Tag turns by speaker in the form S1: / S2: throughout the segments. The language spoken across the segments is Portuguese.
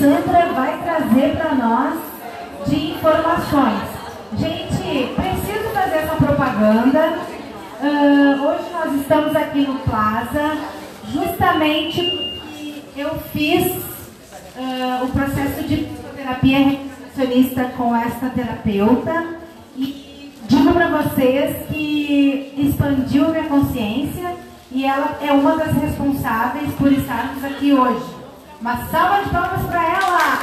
S1: Sandra vai trazer para nós de informações. Gente, preciso fazer essa propaganda. Hoje nós estamos aqui no Plaza, justamente porque eu fiz o processo de terapia reconstrucionista com esta terapeuta e digo para vocês que expandiu minha consciência e ela é uma das responsáveis por estarmos aqui hoje. Uma salva de palmas para ela!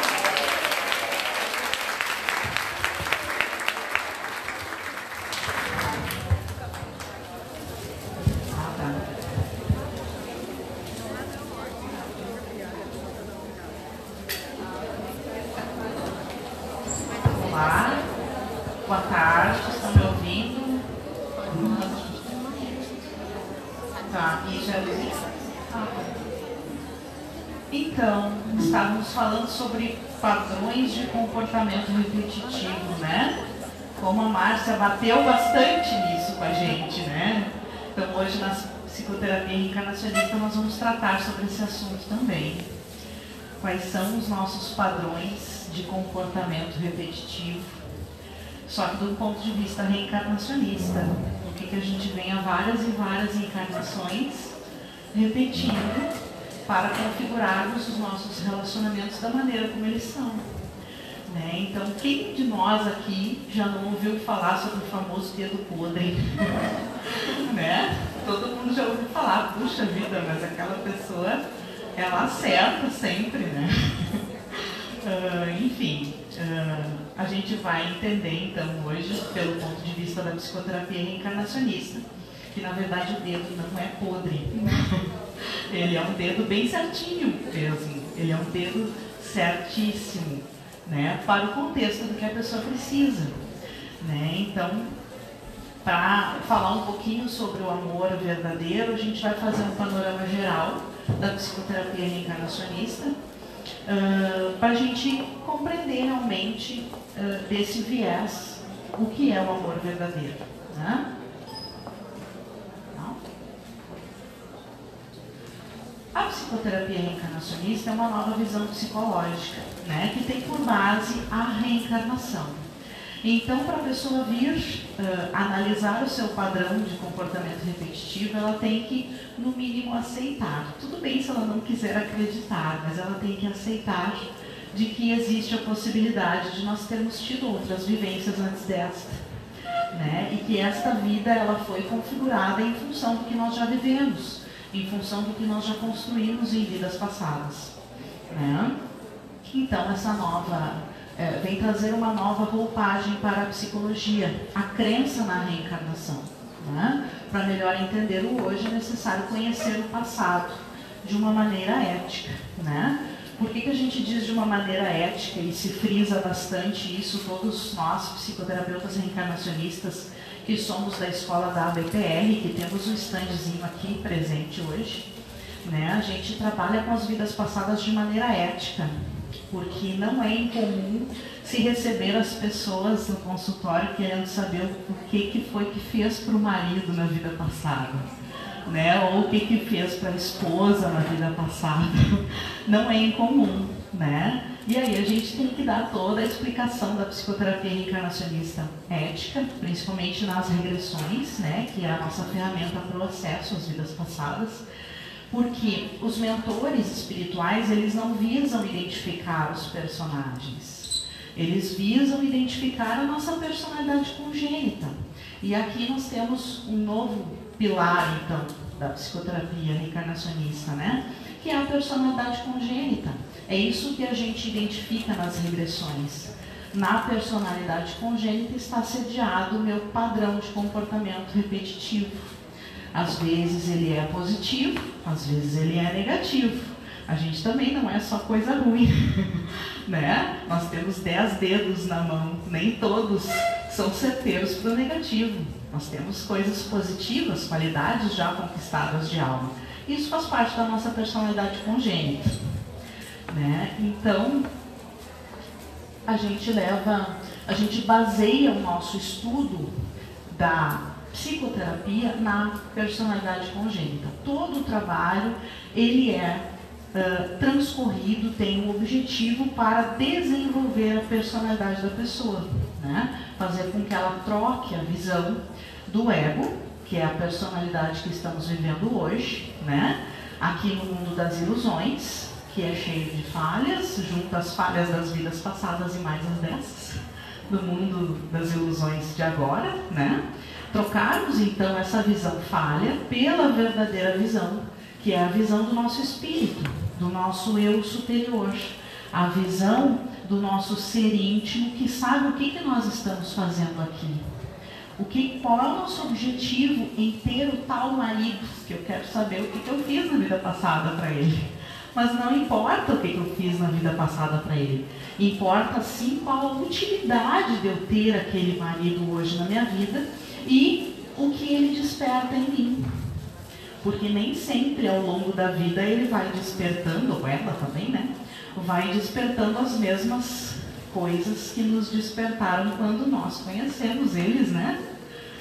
S2: Olá, boa tarde, estão me ouvindo? Tá, e já... Então, estávamos falando sobre padrões de comportamento repetitivo, né? Como a Márcia bateu bastante nisso com a gente, né? Então, hoje na psicoterapia reencarnacionista nós vamos tratar sobre esse assunto também. Quais são os nossos padrões de comportamento repetitivo, só que do ponto de vista reencarnacionista, porque que a gente vem a várias e várias encarnações repetindo para configurarmos os nossos relacionamentos da maneira como eles são. Né? Então, quem de nós aqui já não ouviu falar sobre o famoso dedo podre? Né? Todo mundo já ouviu falar, puxa vida, mas aquela pessoa, ela acerta sempre, né? Enfim, a gente vai entender então hoje, pelo ponto de vista da psicoterapia reencarnacionista, que na verdade o dedo não é podre. Ele é um dedo bem certinho mesmo, ele é um dedo certíssimo, né, para o contexto do que a pessoa precisa. Né? Então, para falar um pouquinho sobre o amor verdadeiro, a gente vai fazer um panorama geral da psicoterapia reencarnacionista, para a gente compreender realmente desse viés o que é o amor verdadeiro. Né? A psicoterapia reencarnacionista é uma nova visão psicológica, né, que tem por base a reencarnação. Então, para a pessoa vir analisar o seu padrão de comportamento repetitivo, ela tem que, no mínimo, aceitar. Tudo bem se ela não quiser acreditar, mas ela tem que aceitar de que existe a possibilidade de nós termos tido outras vivências antes desta. Né? E que esta vida ela foi configurada em função do que nós já vivemos, em função do que nós já construímos em vidas passadas. Né? Então, essa nova... vem trazer uma nova roupagem para a psicologia, a crença na reencarnação. Né? Para melhor entender o hoje, é necessário conhecer o passado de uma maneira ética. Né? Por que a gente diz de uma maneira ética e se frisa bastante isso, todos nós, psicoterapeutas reencarnacionistas, que somos da escola da ABPR, que temos um standzinho aqui presente hoje, né? A gente trabalha com as vidas passadas de maneira ética, porque não é incomum se receber as pessoas no consultório querendo saber o que foi que fez para o marido na vida passada, né? Ou o que fez para a esposa na vida passada. Não é incomum, né? E aí a gente tem que dar toda a explicação da psicoterapia reencarnacionista ética, principalmente nas regressões, né? Que é a nossa ferramenta para o acesso às vidas passadas. Porque os mentores espirituais, eles não visam identificar os personagens. Eles visam identificar a nossa personalidade congênita. E aqui nós temos um novo pilar, então, da psicoterapia reencarnacionista, né? Que é a personalidade congênita. É isso que a gente identifica nas regressões. Na personalidade congênita está sediado o meu padrão de comportamento repetitivo. Às vezes ele é positivo, às vezes ele é negativo. A gente também não é só coisa ruim, né? Nós temos 10 dedos na mão, nem todos são certeiros para o negativo. Nós temos coisas positivas, qualidades já conquistadas de alma. Isso faz parte da nossa personalidade congênita. Né? Então, a gente baseia o nosso estudo da psicoterapia na personalidade congênita. Todo o trabalho, ele é transcorrido tem um objetivo para desenvolver a personalidade da pessoa, né? Fazer com que ela troque a visão do ego, que é a personalidade que estamos vivendo hoje, né? Aqui no mundo das ilusões, que é cheio de falhas, junto às falhas das vidas passadas e mais as dessas, do mundo das ilusões de agora, né? Trocarmos então essa visão falha pela verdadeira visão, que é a visão do nosso espírito, do nosso eu superior, a visão do nosso ser íntimo que sabe o que nós estamos fazendo aqui. Qual é o nosso objetivo em ter o tal marido, que eu quero saber o que eu fiz na vida passada para ele. Mas não importa o que eu fiz na vida passada para ele. Importa sim qual a utilidade de eu ter aquele marido hoje na minha vida e o que ele desperta em mim. Porque nem sempre ao longo da vida ele vai despertando, ou ela também, né? Vai despertando as mesmas coisas que nos despertaram quando nós conhecemos eles, né?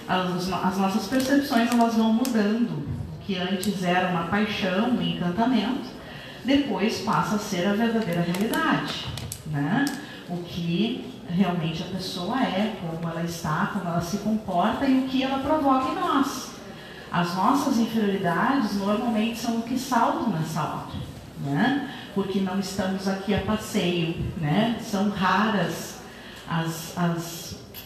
S2: As nossas percepções, elas vão mudando. O que antes era uma paixão, um encantamento, depois passa a ser a verdadeira realidade, né? O que realmente a pessoa é, como ela está, como ela se comporta e o que ela provoca em nós. As nossas inferioridades normalmente são o que saltam nessa hora, né? Porque não estamos aqui a passeio, né? São raras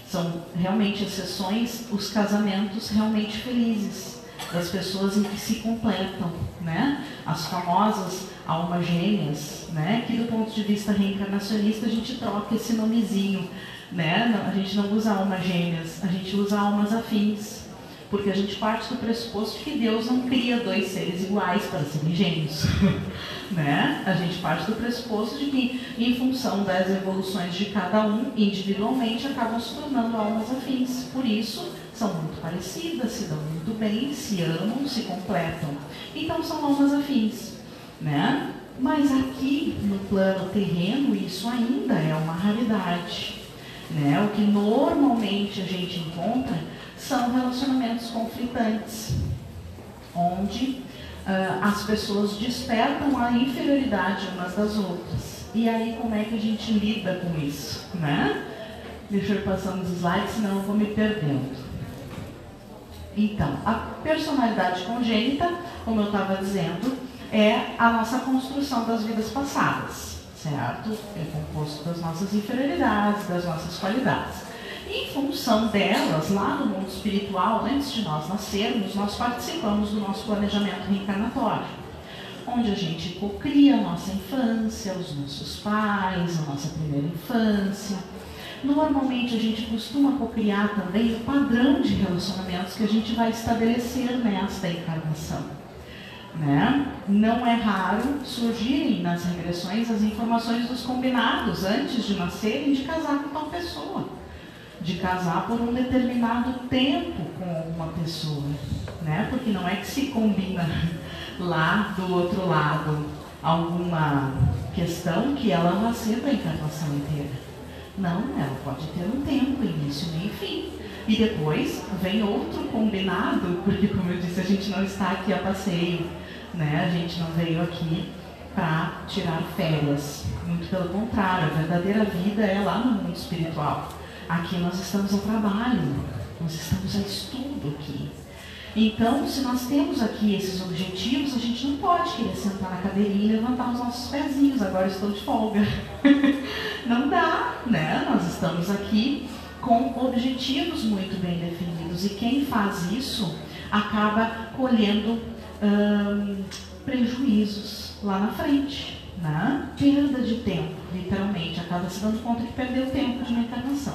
S2: são realmente exceções os casamentos realmente felizes, das pessoas em que se completam, né? As famosas almas gêmeas, né? Que do ponto de vista reencarnacionista a gente troca esse nomezinho, né? A gente não usa almas gêmeas, a gente usa almas afins, porque a gente parte do pressuposto de que Deus não cria dois seres iguais para serem gêmeos, né? A gente parte do pressuposto de que, em função das evoluções de cada um, individualmente, acabam se tornando almas afins. Por isso, são muito parecidas, se dão muito bem, se amam, se completam. Então, são almas afins, né? Mas aqui, no plano terreno, isso ainda é uma raridade, né? O que normalmente a gente encontra são relacionamentos conflitantes, onde as pessoas despertam a inferioridade umas das outras. E aí, como é que a gente lida com isso, né? Deixa eu ir passando os slides, senão eu vou me perdendo. Então, a personalidade congênita, como eu estava dizendo, é a nossa construção das vidas passadas, certo? É composto das nossas inferioridades, das nossas qualidades. Em função delas, lá no mundo espiritual, antes de nós nascermos, nós participamos do nosso planejamento reencarnatório, onde a gente cocria a nossa infância, os nossos pais, a nossa primeira infância. Normalmente a gente costuma cocriar também o padrão de relacionamentos que a gente vai estabelecer nesta encarnação, né? Não é raro surgirem nas regressões as informações dos combinados antes de nascerem de casar com tal pessoa, de casar por um determinado tempo com uma pessoa, né? Porque não é que se combina lá do outro lado alguma questão que ela vai ser para a encarnação inteira. Não, ela pode ter um tempo, início, meio e fim. E depois vem outro combinado, porque, como eu disse, a gente não está aqui a passeio, né? A gente não veio aqui para tirar férias. Muito pelo contrário, a verdadeira vida é lá no mundo espiritual. Aqui nós estamos a trabalho, nós estamos a estudo aqui. Então, se nós temos aqui esses objetivos, a gente não pode querer sentar na cadeirinha e levantar os nossos pezinhos, agora estou de folga. Não dá, né? Nós estamos aqui com objetivos muito bem definidos e quem faz isso acaba colhendo prejuízos lá na frente, né? Perda de tempo, literalmente, acaba se dando conta que perdeu tempo de uma encarnação.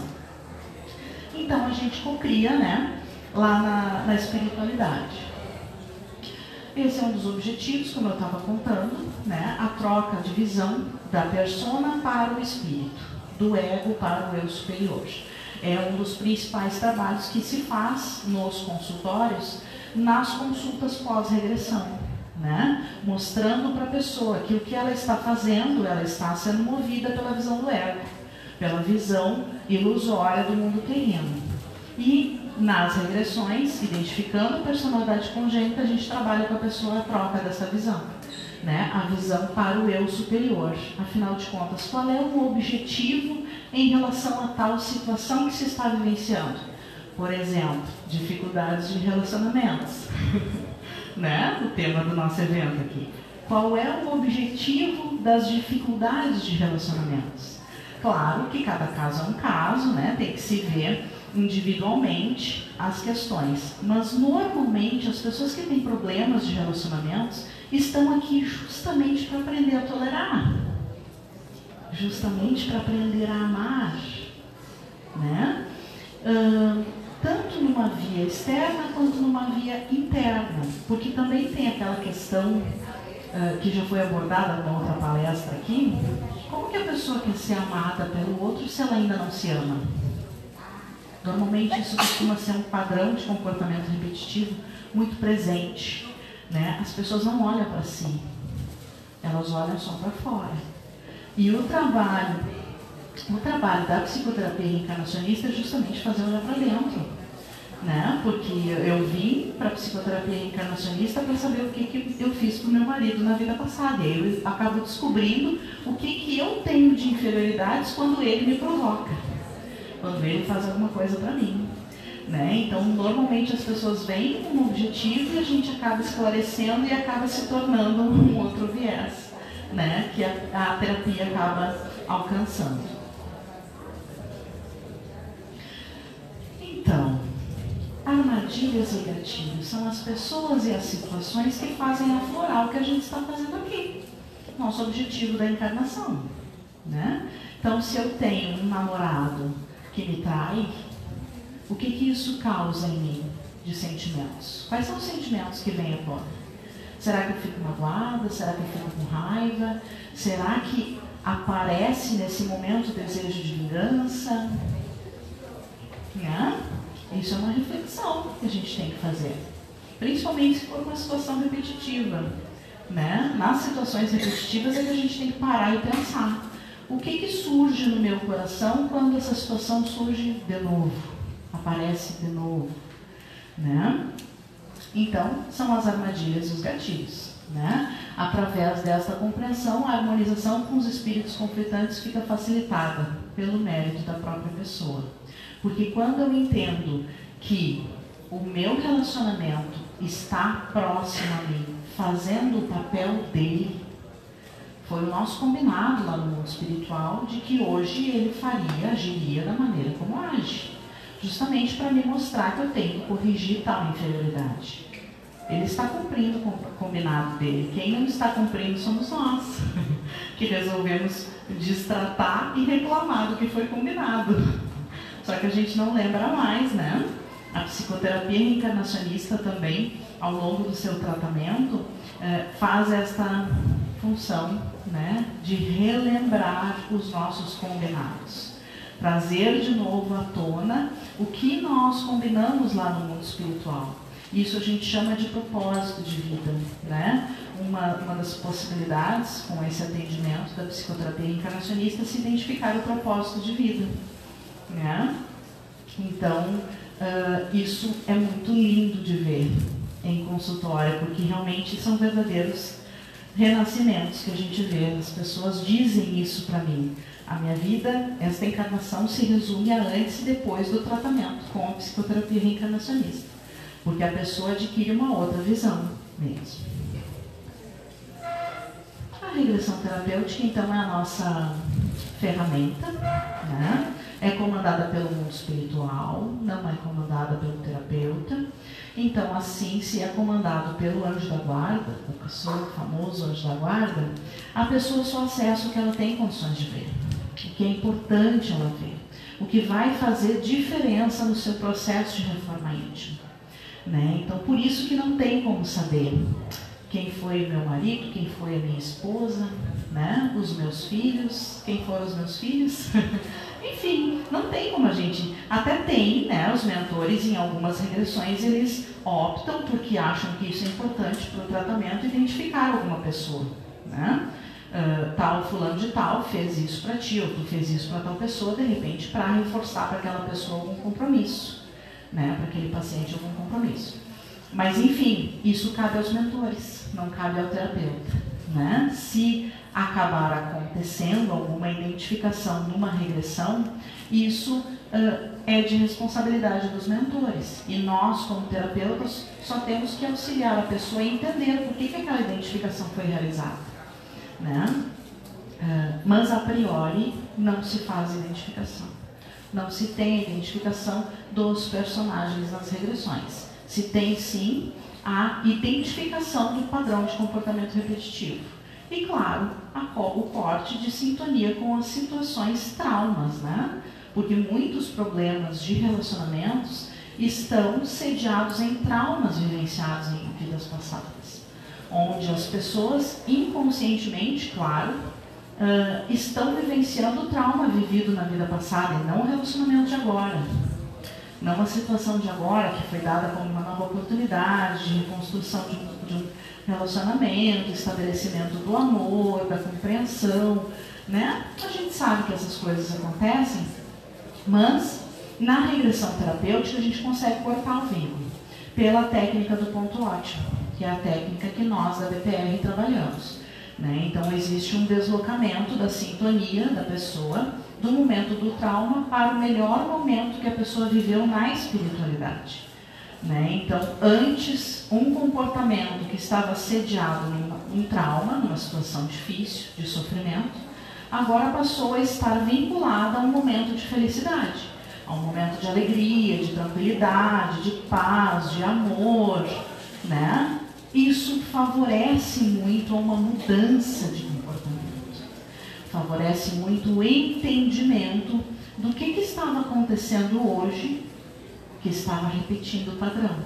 S2: Então a gente cocria, né? Lá na espiritualidade. Esse é um dos objetivos, como eu estava contando, né? A troca de visão da persona para o espírito, do ego para o eu superior. É um dos principais trabalhos que se faz nos consultórios, nas consultas pós-regressão, né? Mostrando para a pessoa que o que ela está fazendo, ela está sendo movida pela visão do ego, pela visão ilusória do mundo terreno. E nas regressões, identificando a personalidade congênita, a gente trabalha com a pessoa a troca dessa visão. né, a visão para o eu superior. Afinal de contas, qual é o objetivo em relação a tal situação que se está vivenciando? Por exemplo, dificuldades de relacionamentos, né? O tema do nosso evento aqui. Qual é o objetivo das dificuldades de relacionamentos? Claro que cada caso é um caso, né? Tem que se ver individualmente as questões. Mas normalmente as pessoas que têm problemas de relacionamentos estão aqui justamente para aprender a tolerar, justamente para aprender a amar, né? Tanto numa via externa quanto numa via interna, porque também tem aquela questão que já foi abordada numa outra palestra aqui. Como que a pessoa quer ser amada pelo outro se ela ainda não se ama? Normalmente isso costuma ser um padrão de comportamento repetitivo muito presente, né? As pessoas não olham para si, elas olham só para fora. E o trabalho da psicoterapia reencarnacionista é justamente fazer olhar para dentro, né? Porque eu vim para a psicoterapia reencarnacionista para saber o que eu fiz para o meu marido na vida passada. E aí eu acabo descobrindo o que eu tenho de inferioridades quando ele me provoca, quando ele faz alguma coisa para mim, né? Então, normalmente as pessoas vêm com um objetivo e a gente acaba esclarecendo e acaba se tornando um outro viés, né? Que a terapia acaba alcançando. Então, armadilhas e gatilhos são as pessoas e as situações que fazem aflorar o que a gente está fazendo aqui. Nosso objetivo da encarnação, né? Então, se eu tenho um namorado que me trai, o que isso causa em mim de sentimentos? Quais são os sentimentos que vêm agora? Será que eu fico magoada? Será que eu fico com raiva? Será que aparece nesse momento o desejo de vingança? Né? Isso é uma reflexão que a gente tem que fazer, principalmente se for uma situação repetitiva, né? Nas situações repetitivas é que a gente tem que parar e pensar. O que surge no meu coração quando essa situação surge de novo, aparece de novo, né? Então, são as armadilhas e os gatilhos, né? Através desta compreensão, a harmonização com os espíritos conflitantes fica facilitada pelo mérito da própria pessoa. Porque quando eu entendo que o meu relacionamento está próximo a mim, fazendo o papel dele, foi o nosso combinado lá no mundo espiritual de que hoje ele agiria da maneira como age, justamente para me mostrar que eu tenho que corrigir tal inferioridade. Ele está cumprindo o combinado dele. Quem não está cumprindo somos nós, que resolvemos destratar e reclamar do que foi combinado. Só que a gente não lembra mais, né? A psicoterapia reencarnacionista também, ao longo do seu tratamento, faz esta função, né, de relembrar os nossos combinados. Trazer de novo à tona o que nós combinamos lá no mundo espiritual. Isso a gente chama de propósito de vida, né? Uma das possibilidades com esse atendimento da psicoterapia reencarnacionista é se identificar o propósito de vida, né? Então, isso é muito lindo de ver em consultório, porque realmente são verdadeiros renascimentos que a gente vê. As pessoas dizem isso para mim. A minha vida, esta encarnação, se resume a antes e depois do tratamento com a psicoterapia reencarnacionista, porque a pessoa adquire uma outra visão mesmo. A regressão terapêutica, então, é a nossa ferramenta, né? É comandada pelo mundo espiritual, não é comandada pelo terapeuta. Então, assim, se é comandado pelo anjo da guarda, a pessoa, o famoso anjo da guarda, a pessoa só acessa o que ela tem condições de ver, o que é importante ela ver, o que vai fazer diferença no seu processo de reforma íntima, né? Então, por isso que não tem como saber quem foi meu marido, quem foi a minha esposa, né? Os meus filhos, quem foram os meus filhos. Enfim, não tem como a gente... Até tem, né? Os mentores, em algumas regressões, eles optam, porque acham que isso é importante para o tratamento, identificar alguma pessoa, né? Tal fulano de tal fez isso para ti, ou tu fez isso para tal pessoa, de repente, para reforçar para aquela pessoa algum compromisso, né? Para aquele paciente algum compromisso. Mas, enfim, isso cabe aos mentores, não cabe ao terapeuta, né? Se acabar acontecendo alguma identificação numa regressão, isso é de responsabilidade dos mentores. E nós, como terapeutas, só temos que auxiliar a pessoa a entender por que aquela identificação foi realizada, né? Mas, a priori, não se faz identificação. Não se tem identificação dos personagens nas regressões. Se tem, sim, a identificação do padrão de comportamento repetitivo. E, claro, o corte de sintonia com as situações traumas, né? Porque muitos problemas de relacionamentos estão sediados em traumas vivenciados em vidas passadas, onde as pessoas, inconscientemente, claro, estão vivenciando o trauma vivido na vida passada e não o relacionamento de agora. Não a situação de agora, que foi dada como uma nova oportunidade de reconstrução de um relacionamento, estabelecimento do amor, da compreensão, né? A gente sabe que essas coisas acontecem, mas na regressão terapêutica a gente consegue cortar o vínculo pela técnica do ponto ótimo, que é a técnica que nós da BPR trabalhamos, né? Então existe um deslocamento da sintonia da pessoa do momento do trauma para o melhor momento que a pessoa viveu na espiritualidade, né? Então, antes, um comportamento que estava sediado num trauma, numa situação difícil, de sofrimento, agora passou a estar vinculado a um momento de felicidade, a um momento de alegria, de tranquilidade, de paz, de amor, né? Isso favorece muito uma mudança de comportamento, favorece muito o entendimento do que estava acontecendo hoje, que estava repetindo o padrão,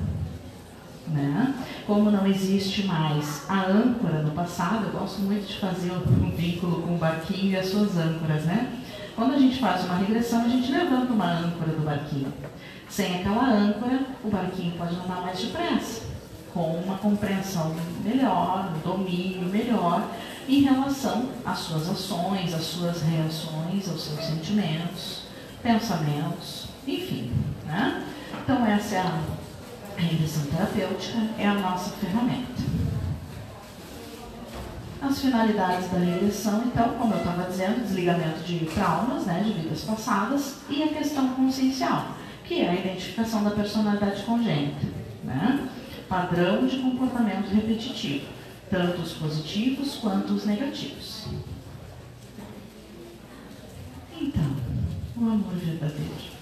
S2: né? Como não existe mais a âncora no passado, eu gosto muito de fazer um vínculo com o barquinho e as suas âncoras, né? Quando a gente faz uma regressão, a gente levanta uma âncora do barquinho. Sem aquela âncora, o barquinho pode andar mais depressa, com uma compreensão melhor, um domínio melhor em relação às suas ações, às suas reações, aos seus sentimentos, pensamentos, enfim, né? Então essa é a regressão terapêutica, é a nossa ferramenta. As finalidades da regressão, então, como eu estava dizendo, desligamento de traumas, né, de vidas passadas, e a questão consciencial, que é a identificação da personalidade congênita, né? Padrão de comportamento repetitivo, tanto os positivos quanto os negativos. Então, o amor verdadeiro.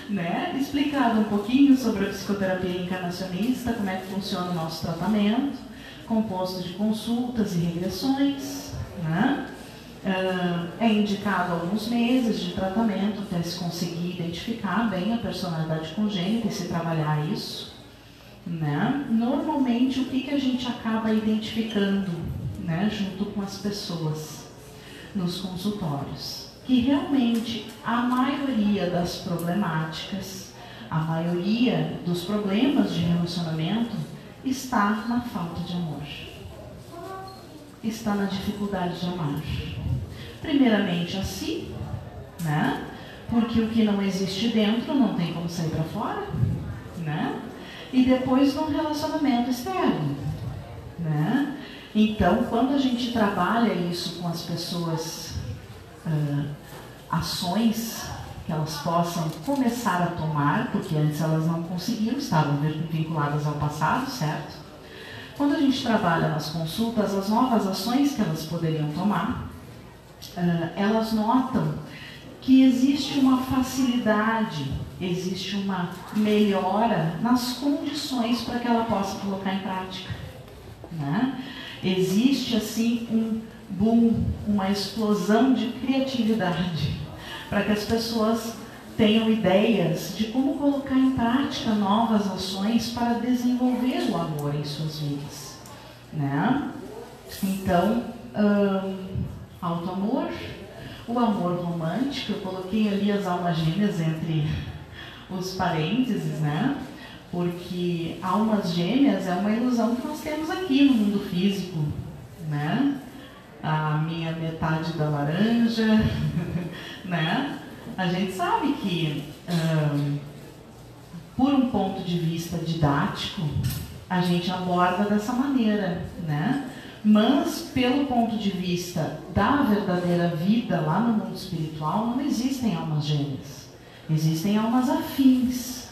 S2: Né? Explicado um pouquinho sobre a psicoterapia reencarnacionista, como é que funciona o nosso tratamento, composto de consultas e regressões, né? É indicado alguns meses de tratamento até se conseguir identificar bem a personalidade congênita e se trabalhar isso, né? Normalmente, o que a gente acaba identificando, né, junto com as pessoas nos consultórios? Que realmente a maioria das problemáticas, a maioria dos problemas de relacionamento está na falta de amor, está na dificuldade de amar. Primeiramente a si, né? Porque o que não existe dentro não tem como sair para fora, né? E depois no relacionamento externo, né? Então, quando a gente trabalha isso com as pessoas, ações que elas possam começar a tomar, porque antes elas não conseguiam, estavam vinculadas ao passado, certo? Quando a gente trabalha nas consultas, as novas ações que elas poderiam tomar, elas notam que existe uma facilidade, existe uma melhora nas condições para que ela possa colocar em prática, né? Existe assim um boom, uma explosão de criatividade para que as pessoas tenham ideias de como colocar em prática novas ações para desenvolver o amor em suas vidas, né? Então, auto-amor, o amor romântico, eu coloquei ali as almas gêmeas entre os parênteses, né? Porque almas gêmeas é uma ilusão que nós temos aqui no mundo físico, né? A minha metade da laranja, né? A gente sabe que, por um ponto de vista didático, a gente aborda dessa maneira, né? Mas, pelo ponto de vista da verdadeira vida lá no mundo espiritual, não existem almas gêmeas. Existem almas afins.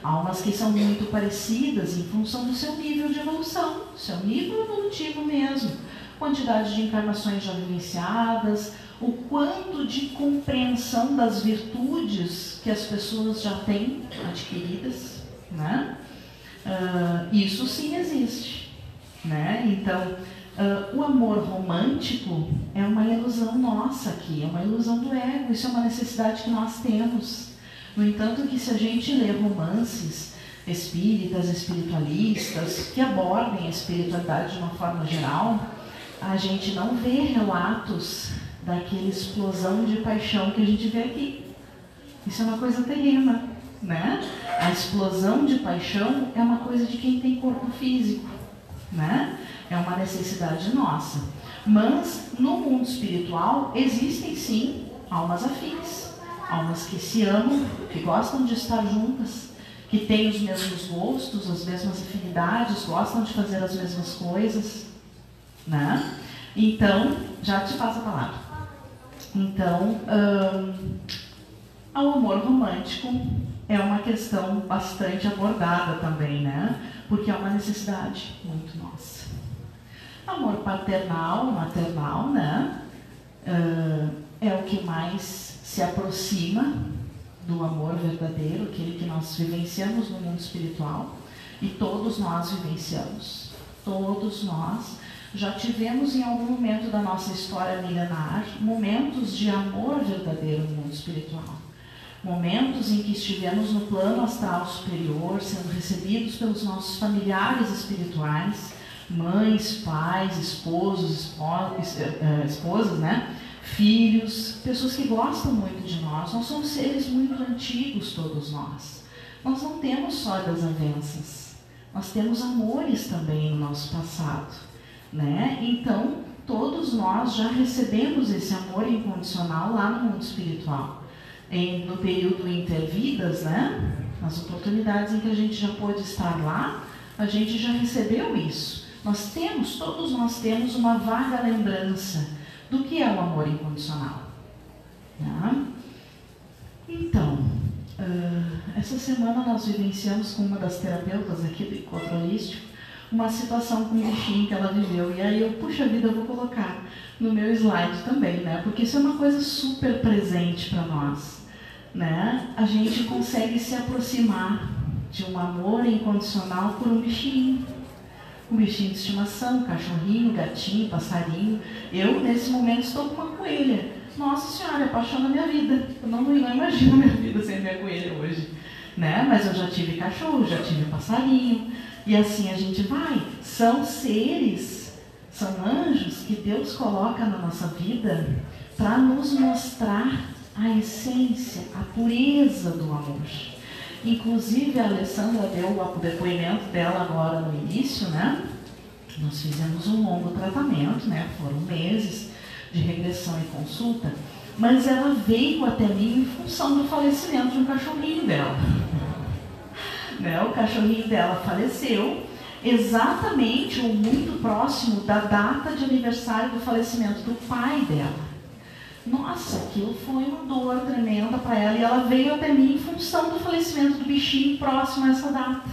S2: Almas que são muito parecidas em função do seu nível de evolução, seu nível evolutivo mesmo. Quantidade de encarnações já vivenciadas, o quanto de compreensão das virtudes que as pessoas já têm adquiridas, né? Isso sim existe, né? Então, o amor romântico é uma ilusão nossa aqui, é uma ilusão do ego, isso é uma necessidade que nós temos. No entanto, que se a gente lê romances espíritas, espiritualistas, que abordem a espiritualidade de uma forma geral, a gente não vê relatos daquela explosão de paixão que a gente vê aqui. Isso é uma coisa terrena, né? A explosão de paixão é uma coisa de quem tem corpo físico, né? É uma necessidade nossa. Mas no mundo espiritual existem sim almas afins. Almas que se amam, que gostam de estar juntas, que têm os mesmos gostos, as mesmas afinidades, gostam de fazer as mesmas coisas, né? Então, já te passo a palavra. Então, o amor romântico é uma questão bastante abordada também, né? Porque é uma necessidade muito nossa. Amor paternal, maternal, né? É o que mais se aproxima do amor verdadeiro, aquele que nós vivenciamos no mundo espiritual, e todos nós vivenciamos. Todos nós já tivemos em algum momento da nossa história milenar momentos de amor verdadeiro no mundo espiritual. Momentos em que estivemos no plano astral superior, sendo recebidos pelos nossos familiares espirituais, mães, pais, esposos, esposas, né? Filhos, pessoas que gostam muito de nós. Nós somos seres muito antigos, todos nós. Nós não temos só desavenças, nós temos amores também no nosso passado, né? Então, todos nós já recebemos esse amor incondicional lá no mundo espiritual. No período intervidas, né? Nas oportunidades em que a gente já pôde estar lá, a gente já recebeu isso. Todos nós temos uma vaga lembrança do que é o amor incondicional. Tá? Então, essa semana nós vivenciamos com uma das terapeutas aqui do encontro holístico uma situação com um bichinho que ela viveu. E aí puxa vida, eu vou colocar no meu slide também, né? Porque isso é uma coisa super presente para nós, né? A gente consegue se aproximar de um amor incondicional por um bichinho. Um bichinho de estimação, cachorrinho, gatinho, passarinho. Eu, nesse momento, estou com uma coelha. Nossa Senhora, apaixona a minha vida. Eu não imagino a minha vida sem minha coelha hoje, né? Mas eu já tive cachorro, já tive passarinho. E assim a gente vai. São seres, são anjos que Deus coloca na nossa vida para nos mostrar a essência, a pureza do amor. Inclusive, a Alessandra deu o depoimento dela agora no início, né? Nós fizemos um longo tratamento, né? Foram meses de regressão e consulta, mas ela veio até mim em função do falecimento de um cachorrinho dela. Né? O cachorrinho dela faleceu exatamente ou muito próximo da data de aniversário do falecimento do pai dela. Nossa, aquilo foi uma dor tremenda para ela, e ela veio até mim em função do falecimento do bichinho próximo a essa data.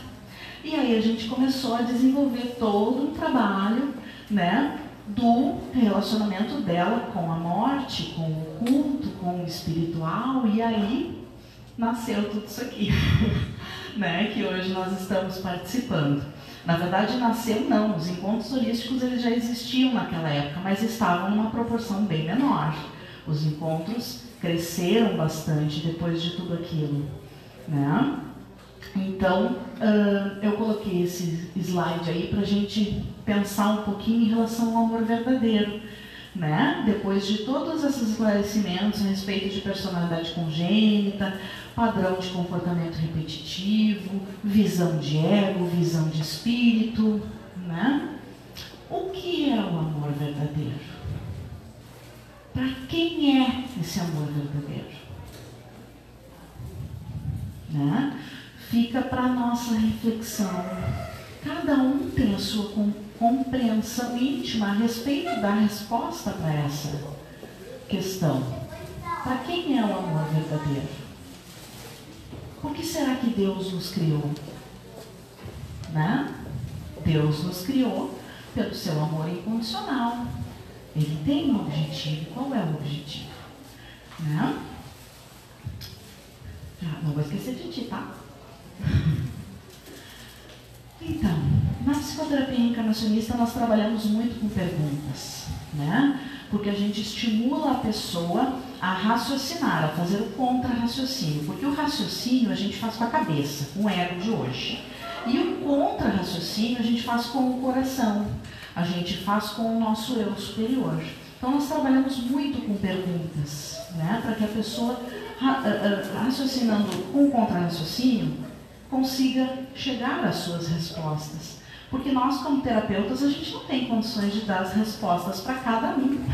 S2: E aí a gente começou a desenvolver todo um trabalho, né, do relacionamento dela com a morte, com o culto, com o espiritual, e aí nasceu tudo isso aqui, né, que hoje nós estamos participando. Na verdade, nasceu não, os encontros holísticos eles já existiam naquela época, mas estavam numa proporção bem menor. Os encontros cresceram bastante depois de tudo aquilo, né? Então, eu coloquei esse slide aí para a gente pensar um pouquinho em relação ao amor verdadeiro, né? Depois de todos esses esclarecimentos a respeito de personalidade congênita, padrão de comportamento repetitivo, visão de ego, visão de espírito, né? O que é o amor verdadeiro? Para quem é esse amor verdadeiro? Né? Fica para a nossa reflexão. Cada um tem a sua compreensão íntima a respeito da resposta para essa questão. Para quem é o amor verdadeiro? Por que será que Deus nos criou? Né? Deus nos criou pelo seu amor incondicional. Ele tem um objetivo. Qual é o objetivo? Né? Não vou esquecer de ti, tá? Então, na psicoterapia reencarnacionista nós trabalhamos muito com perguntas, né? Porque a gente estimula a pessoa a raciocinar, a fazer o contra-raciocínio. Porque o raciocínio a gente faz com a cabeça, com o ego de hoje. E o contra-raciocínio a gente faz com o coração, a gente faz com o nosso eu superior. Então nós trabalhamos muito com perguntas, né? Para que a pessoa, raciocinando com o contra-raciocínio, consiga chegar às suas respostas. Porque nós, como terapeutas, a gente não tem condições de dar as respostas para cada um.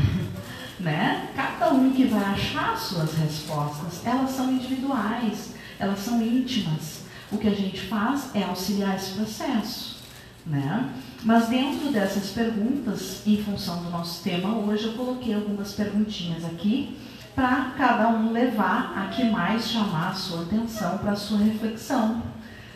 S2: Né? Cada um que vai achar as suas respostas, elas são individuais, elas são íntimas. O que a gente faz é auxiliar esse processo. Né? Mas dentro dessas perguntas, em função do nosso tema, hoje eu coloquei algumas perguntinhas aqui para cada um levar a que mais chamar a sua atenção para a sua reflexão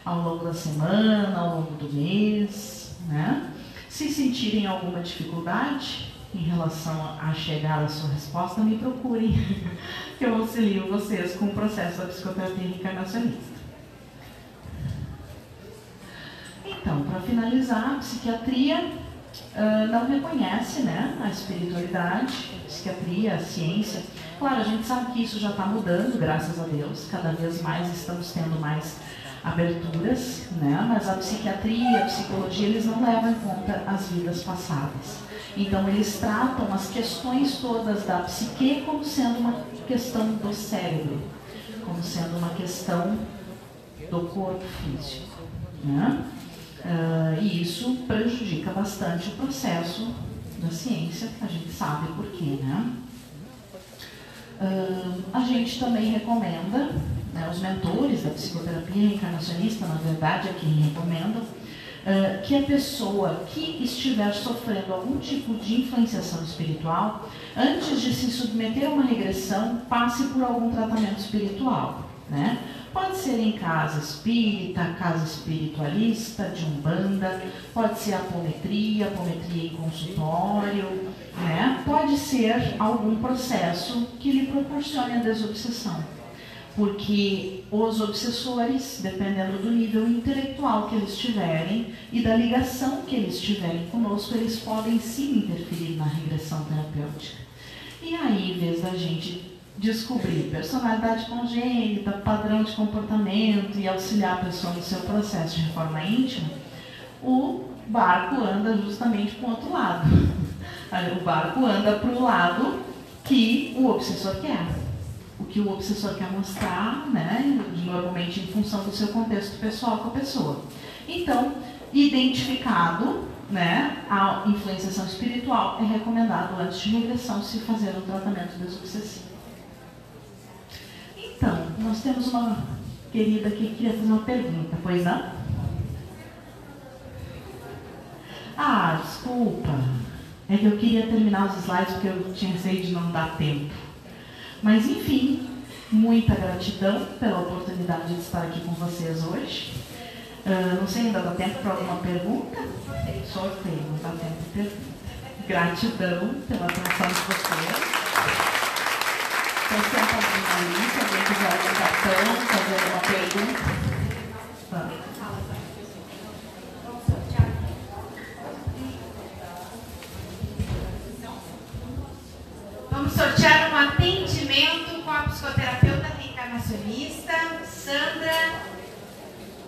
S2: ao longo da semana, ao longo do mês, né? Se sentirem alguma dificuldade em relação a chegar à sua resposta, me procurem, que eu auxilio vocês com o processo da psicoterapia reencarnacionista. Então, para finalizar, a psiquiatria não reconhece, né, a espiritualidade, a psiquiatria, a ciência. Claro, a gente sabe que isso já está mudando, graças a Deus, cada vez mais estamos tendo mais aberturas, né? Mas a psiquiatria e a psicologia, eles não levam em conta as vidas passadas. Então, eles tratam as questões todas da psique como sendo uma questão do cérebro, como sendo uma questão do corpo físico, né? E isso prejudica bastante o processo da ciência, a gente sabe por quê, né? A gente também recomenda, né, os mentores da psicoterapia reencarnacionista, na verdade, é quem recomendam, que a pessoa que estiver sofrendo algum tipo de influenciação espiritual, antes de se submeter a uma regressão, passe por algum tratamento espiritual, né? Pode ser em casa espírita, casa espiritualista, de umbanda, pode ser apometria em consultório, né? Pode ser algum processo que lhe proporcione a desobsessão. Porque os obsessores, dependendo do nível intelectual que eles tiverem e da ligação que eles tiverem conosco, eles podem sim interferir na regressão terapêutica. E aí, em vez da gente descobrir personalidade congênita, padrão de comportamento e auxiliar a pessoa no seu processo de reforma íntima, o barco anda justamente para o outro lado. O barco anda para o lado que o obsessor quer. O que o obsessor quer mostrar, né, normalmente em função do seu contexto pessoal com a pessoa. Então, identificado, né, a influenciação espiritual, é recomendado antes de regressão se fazer um tratamento desobsessivo. Então, nós temos uma querida aqui que queria fazer uma pergunta, pois não? Ah, desculpa. É que eu queria terminar os slides porque eu tinha receio de não dar tempo. Mas, enfim, muita gratidão pela oportunidade de estar aqui com vocês hoje. Não sei, ainda dá tempo para alguma pergunta? Sorteio, não dá tempo de pergunta. Gratidão pela atenção de vocês. Estou sentadinha ali, se alguém quiser algum cartão, fazer uma pergunta.
S1: Vamos sortear um atendimento com a psicoterapeuta reencarnacionista, Sandra.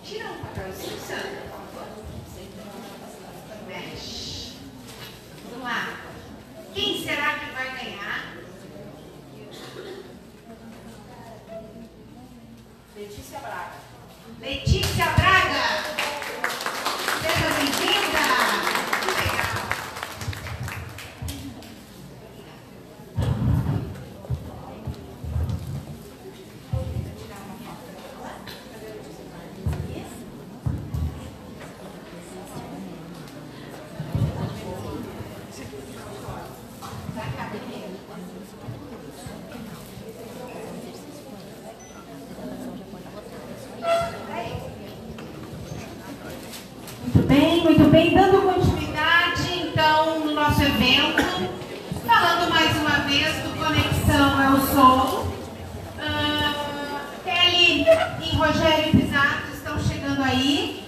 S1: Tira um papelzinho, Sandra, por favor. Mexe. Vamos lá. Quem será que vai ganhar? Letícia Braga. Letícia Braga! Seja bem-vinda! Que legal! Muito bem, dando continuidade, então, no nosso evento, falando mais uma vez do Conexão ao Som. Kelly e Rogério Pisato estão chegando aí.